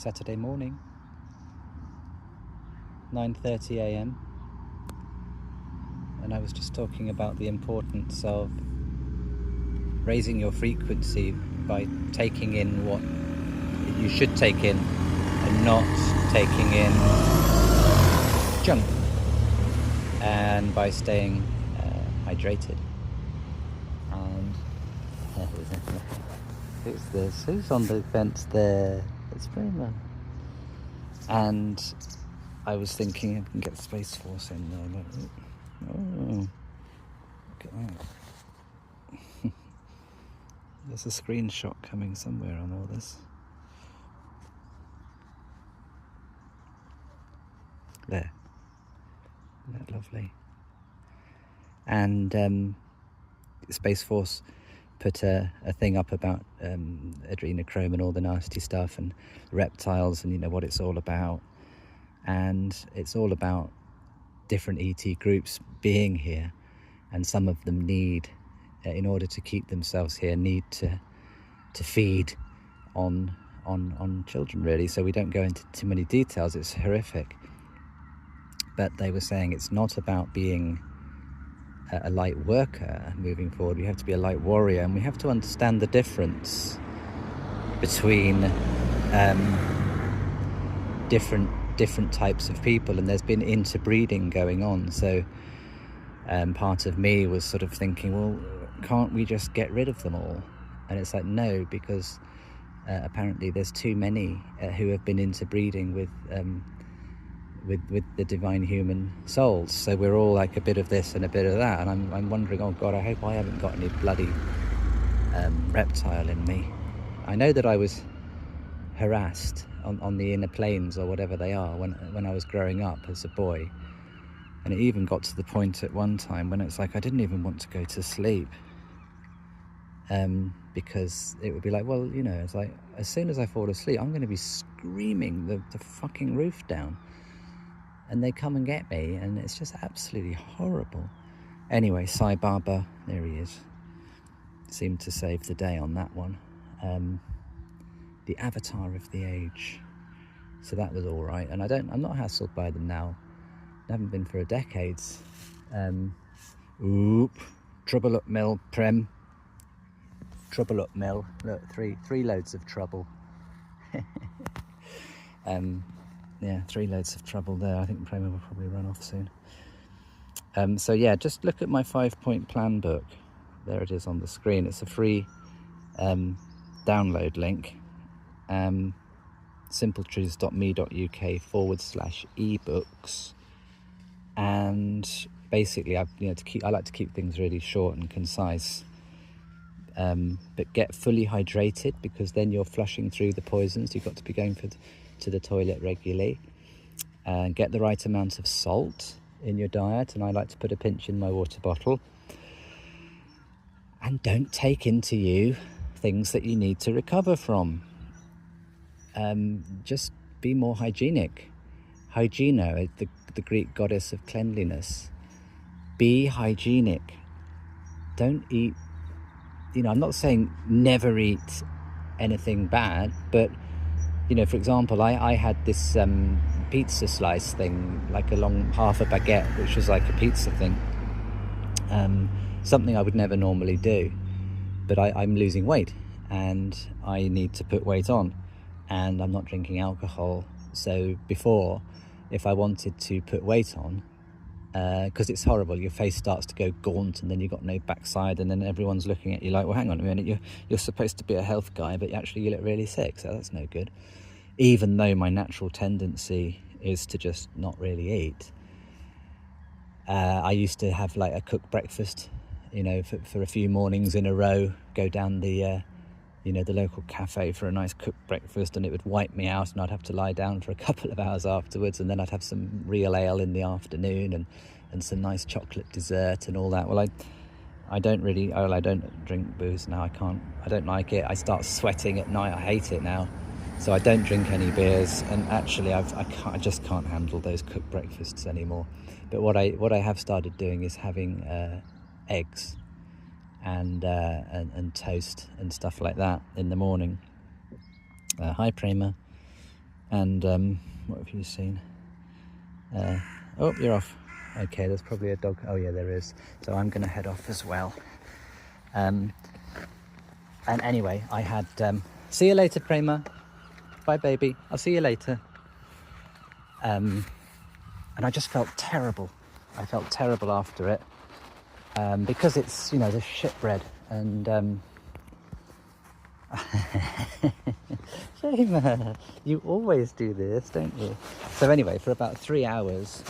Saturday morning, 9:30 a.m. and I was just talking about the importance of raising your frequency by taking in what you should take in and not taking in junk, and by staying hydrated. And who's this? Who's on the fence there? It's Prema. And I was thinking I can get Space Force in there, but oh, look at that. There's a screenshot coming somewhere on all this. There. Isn't that lovely? And Space Force put a thing up about adrenochrome and all the nasty stuff and reptiles and what it's all about. And it's all about different ET groups being here, and some of them need, in order to keep themselves here, need to feed on children, really. So we don't go into too many details. It's horrific. But they were saying it's not about being a light worker moving forward. We have to be a light warrior, and we have to understand the difference between different types of people. And there's been interbreeding going on. So part of me was sort of thinking, well, can't we just get rid of them all? And it's like, no, because apparently there's too many who have been interbreeding with the divine human souls. So we're all like a bit of this and a bit of that, and I'm wondering, oh God, I hope I haven't got any bloody reptile in me. I know that I was harassed on the inner planes, or whatever they are, when I was growing up as a boy. And it even got to the point at one time when it's like I didn't even want to go to sleep, because it would be like, well, it's like as soon as I fall asleep, I'm going to be screaming the fucking roof down. And they come and get me, and it's just absolutely horrible. Anyway, Sai Baba, there he is. Seemed to save the day on that one. The avatar of the age. So that was all right. And I'm not hassled by them now. I haven't been for decades. Trouble up mill, Prem. Trouble up mill. Look, three loads of trouble. Yeah, 3 loads of trouble there. I think Prema will probably run off soon. So yeah, just look at my 5-point plan book. There it is on the screen. It's a free download link. simpletruths.me.uk/ebooks. And basically, I like to keep things really short and concise. But get fully hydrated, because then you're flushing through the poisons. You've got to be going to the toilet regularly. And get the right amount of salt in your diet, and I like to put a pinch in my water bottle. And don't take into you things that you need to recover from. Just be more hygienic. Hygieno, the Greek goddess of cleanliness. Be hygienic. Don't eat, I'm not saying never eat anything bad, but for example, I had this pizza slice thing, like a long half a baguette, which was like a pizza thing. Something I would never normally do, but I'm losing weight and I need to put weight on, and I'm not drinking alcohol. So before, if I wanted to put weight on, because it's horrible, your face starts to go gaunt, and then you've got no backside, and then everyone's looking at you like, well, hang on a minute, you're supposed to be a health guy, but actually you look really sick, so that's no good. Even though my natural tendency is to just not really eat. I used to have like a cooked breakfast, for a few mornings in a row, go down the local cafe for a nice cooked breakfast, and it would wipe me out, and I'd have to lie down for a couple of hours afterwards, and then I'd have some real ale in the afternoon and some nice chocolate dessert and all that. Well, I don't drink booze now. I don't like it. I start sweating at night. I hate it now. So I don't drink any beers, and actually I just can't handle those cooked breakfasts anymore. But what I have started doing is having eggs and toast and stuff like that in the morning. Hi Prema. And what have you seen? Oh, you're off. Okay, there's probably a dog. Oh yeah, there is. So I'm going to head off as well. And anyway, I had... see you later, Prema. Bye, baby. I'll see you later. And I just felt terrible. I felt terrible after it. Because it's, you know, the shitbread. And... Shame, you always do this, don't you? So anyway, for about 3 hours...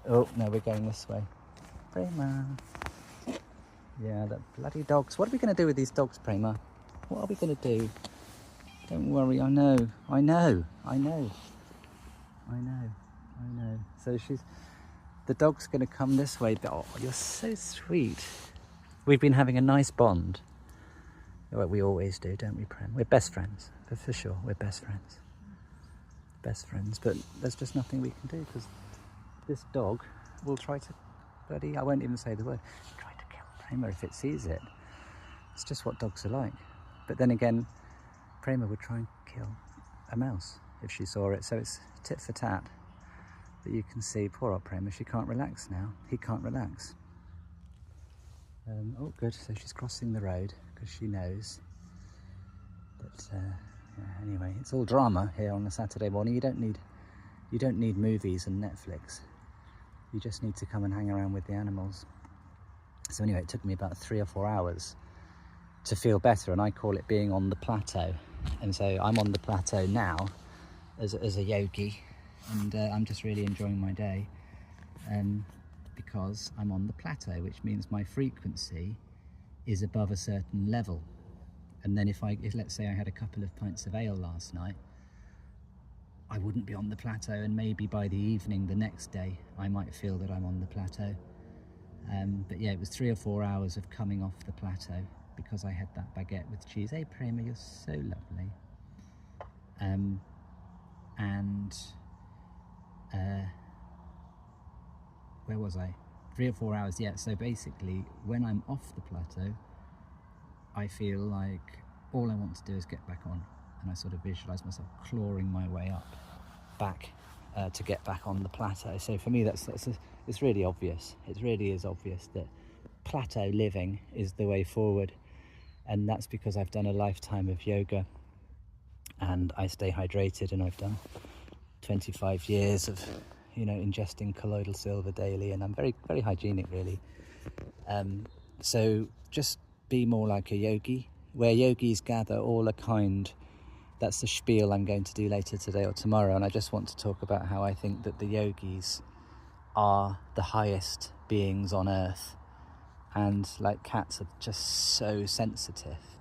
Oh, no, we're going this way. Prema. Yeah, that bloody dogs. What are we going to do with these dogs, Prema? What are we going to do? Don't worry, I know. So the dog's going to come this way. Oh, you're so sweet. We've been having a nice bond. Well, we always do, don't we, Prem? We're best friends, for sure. We're best friends. Best friends, but there's just nothing we can do because this dog will try to I won't even say the word, try to kill Prema if it sees it. It's just what dogs are like. But then again, Prema would try and kill a mouse if she saw it, so it's tit for tat. But you can see, poor old Prema, she can't relax now. He can't relax. Oh, good, so she's crossing the road because she knows. But yeah, anyway, it's all drama here on a Saturday morning. You don't need movies and Netflix. You just need to come and hang around with the animals. So anyway, it took me about 3 or 4 hours to feel better, and I call it being on the plateau. And so I'm on the plateau now as a yogi, and I'm just really enjoying my day because I'm on the plateau, which means my frequency is above a certain level. And then if let's say I had a couple of pints of ale last night, I wouldn't be on the plateau, and maybe by the evening the next day I might feel that I'm on the plateau. But yeah, it was 3 or 4 hours of coming off the plateau because I had that baguette with cheese. Hey Prema, you're so lovely. Where was I? 3 or 4 hours, yeah. So basically, when I'm off the plateau, I feel like all I want to do is get back on. And I sort of visualise myself clawing my way back to get back on the plateau. So for me, it's really obvious. It really is obvious that plateau living is the way forward. And that's because I've done a lifetime of yoga and I stay hydrated, and I've done 25 years of, you know, ingesting colloidal silver daily, and I'm very, very hygienic, really. So just be more like a yogi, where yogis gather all are kind. That's the spiel I'm going to do later today or tomorrow, and I just want to talk about how I think that the yogis are the highest beings on earth, and like cats are just so sensitive,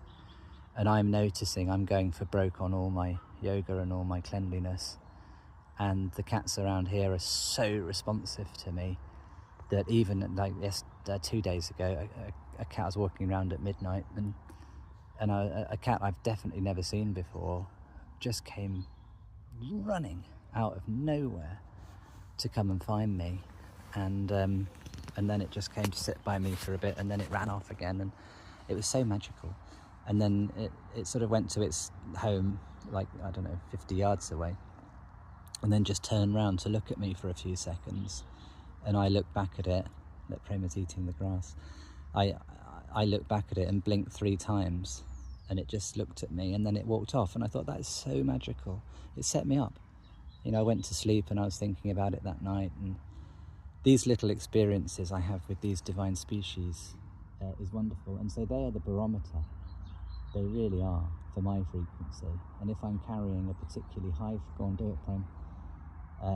and I'm noticing I'm going for broke on all my yoga and all my cleanliness, and the cats around here are so responsive to me that even like 2 days ago a cat was walking around at midnight, and a cat I've definitely never seen before just came running out of nowhere to come and find me, and then it just came to sit by me for a bit, and then it ran off again, and it was so magical. And then it sort of went to its home, like, I don't know, 50 yards away, and then just turned round to look at me for a few seconds. And I looked back at it, that Prema's eating the grass. I looked back at it and blinked 3 times, and it just looked at me, and then it walked off. And I thought, that is so magical. It set me up. You know, I went to sleep and I was thinking about it that night, and these little experiences I have with these divine species is wonderful. And so they are the barometer. They really are for my frequency. And if I'm carrying a particularly high, go on, do it, Prem.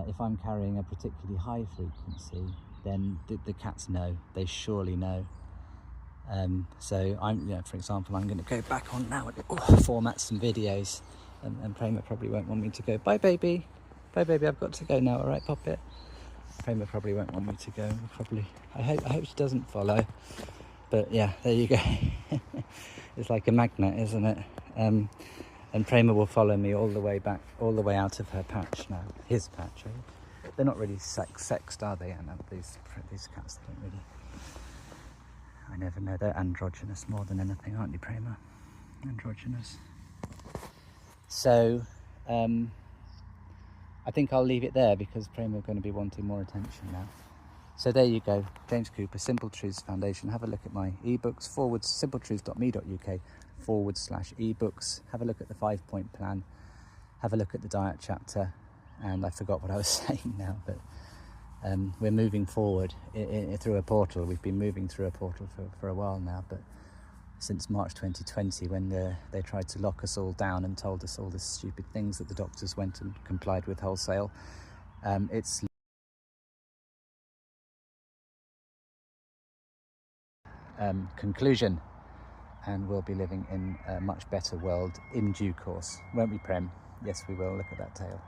If I'm carrying a particularly high frequency, then the cats know. They surely know. So I'm, you know, for example, I'm going to go back on now and format some videos, and Prema probably won't want me to go. Bye, baby. Bye, baby. I've got to go now. All right, Poppet. Prema probably won't want me to go. I hope she doesn't follow. But yeah, there you go. It's like a magnet, isn't it? And Prema will follow me all the way back, all the way out of her patch now. His patch. Right? They're not really sexed, are they, Anna? These cats, they don't really. I never know. They're androgynous more than anything, aren't you, Prema? Androgynous. So, I think I'll leave it there because Prema are going to be wanting more attention now. So there you go, James Cooper, Simple Truths Foundation. Have a look at my ebooks, simpletruths.me.uk/ebooks. Have a look at the 5-point plan. Have a look at the diet chapter. And I forgot what I was saying now, but we're moving forward through a portal. We've been moving through a portal for a while now, but since March 2020, when they tried to lock us all down and told us all the stupid things that the doctors went and complied with wholesale, it's conclusion, and we'll be living in a much better world in due course, won't we, Prem? Yes, we will. Look at that tail.